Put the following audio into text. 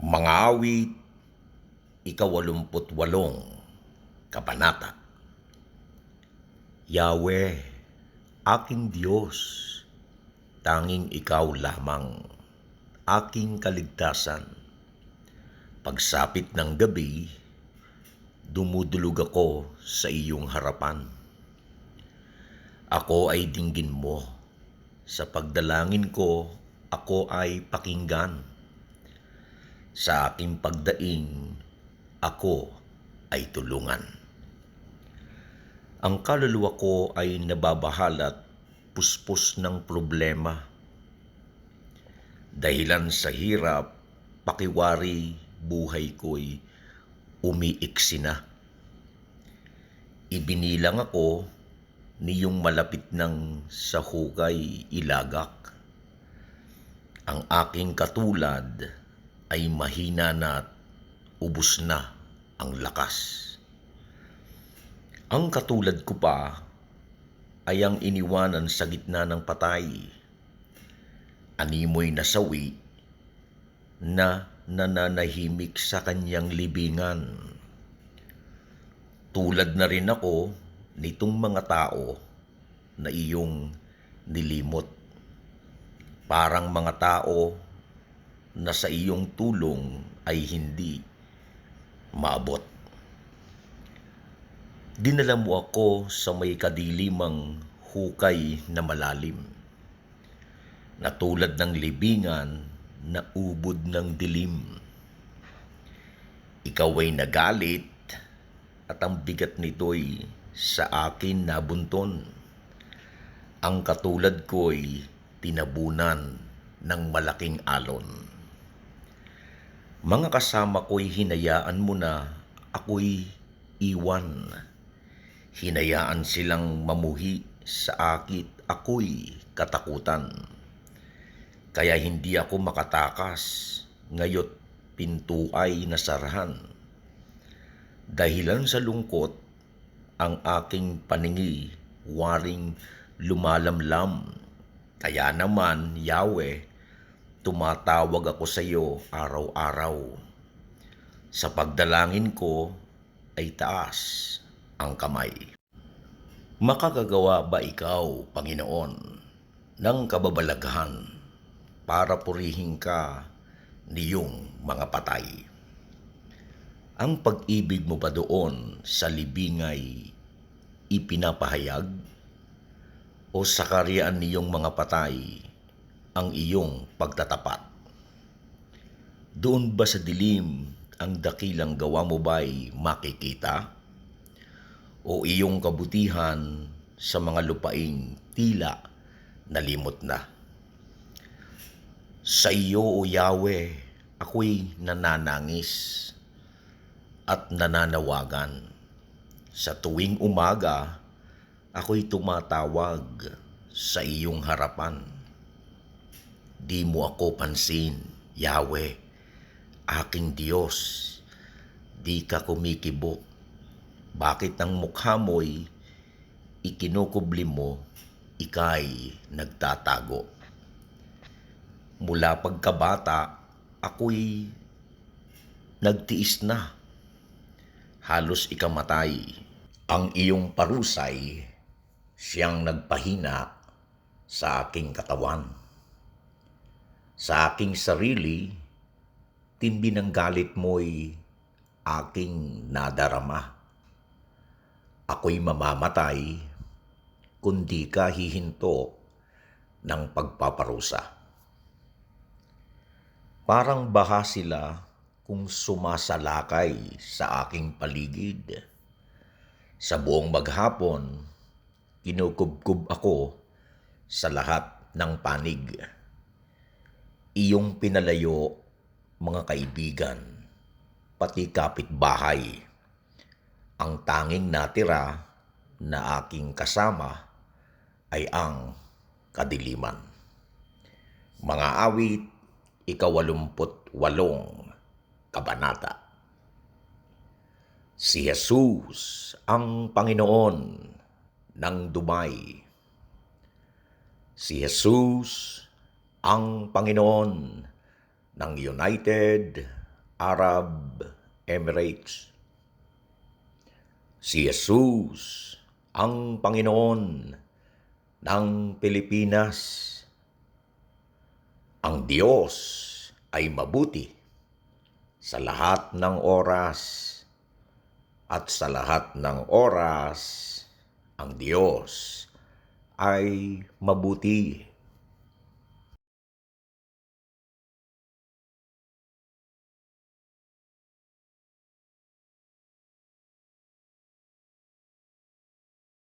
Mga awit, ika-88, Kabanata. Yahweh, aking Diyos, tanging ikaw lamang, aking kaligtasan. Pagsapit ng gabi, dumudulog ako sa iyong harapan. Ako ay dinggin mo, sa pagdalangin ko, ako ay pakinggan. Sa aking pagdaing, ako ay tulungan. Ang kaluluwa ko ay nababahalat, puspos ng problema. Dahilan sa hirap, pakiwari, buhay ko'y umiiksi na. Ibinilang ako niyong malapit ng sa hukay ilagak. Ang aking katulad ay mahina na't ubos na ang lakas. Ang katulad ko pa ay ang iniwanan sa gitna ng patay. Animoy nasawi na nananahimik sa kanyang libingan. Tulad na rin ako nitong mga tao na iyong nilimot. Parang mga tao na sa iyong tulong ay hindi maabot. Dinala mo ako sa may kadilimang hukay na malalim, na tulad ng libingan na ubod ng dilim. Ikaw ay nagalit at ang bigat nito'y sa akin nabunton. Ang katulad ko'y tinabunan ng malaking alon. Mga kasama ko'y hinayaan mo na ako'y iwan. Hinayaan silang mamuhi sa akit, ako'y katakutan. Kaya hindi ako makatakas, ngayo't pinto ay nasarahan. Dahilan sa lungkot, ang aking paningi waring lumalamlam. Kaya naman, Yahweh, tumatawag ako sa iyo araw-araw. Sa pagdalangin ko ay taas ang kamay. Makakagawa ba ikaw, Panginoon, ng kababalaghan para purihin ka niyong mga patay? Ang pag-ibig mo ba doon sa libingay ipinapahayag? O sa karyaan niyong mga patay ang iyong pagtatapat? Doon ba sa dilim ang dakilang gawa mo ba'y makikita? O iyong kabutihan sa mga lupaing tila nalimot na? Sa iyo, O Yahweh, ako'y nananangis at nananawagan. Sa tuwing umaga, ako'y tumatawag sa iyong harapan. Di mo ako pansin, Yahweh, aking Diyos. Di ka kumikibok. Bakit ang mukha mo'y ikinukubli mo, ika'y nagtatago? Mula pagkabata, ako'y nagtiis na. Halos ikamatay. Ang iyong parusay, siyang nagpahina sa aking katawan. Sa aking sarili, tindi ng galit mo'y aking nadarama. Ako'y mamamatay kung di ka hihinto ng pagpaparusa. Parang baha sila kung sumasalakay sa aking paligid. Sa buong maghapon, kinukubkub ako sa lahat ng panig. Iyong pinalayo, mga kaibigan, pati kapitbahay. Ang tanging natira na aking kasama ay ang kadiliman. Mga awit, ika-88, Kabanata. Si Jesus ang Panginoon ng Dumay. Si Jesus ang Panginoon ng United Arab Emirates. Si Jesus ang Panginoon ng Pilipinas. Ang Diyos ay mabuti sa lahat ng oras at sa lahat ng oras ang Diyos ay mabuti.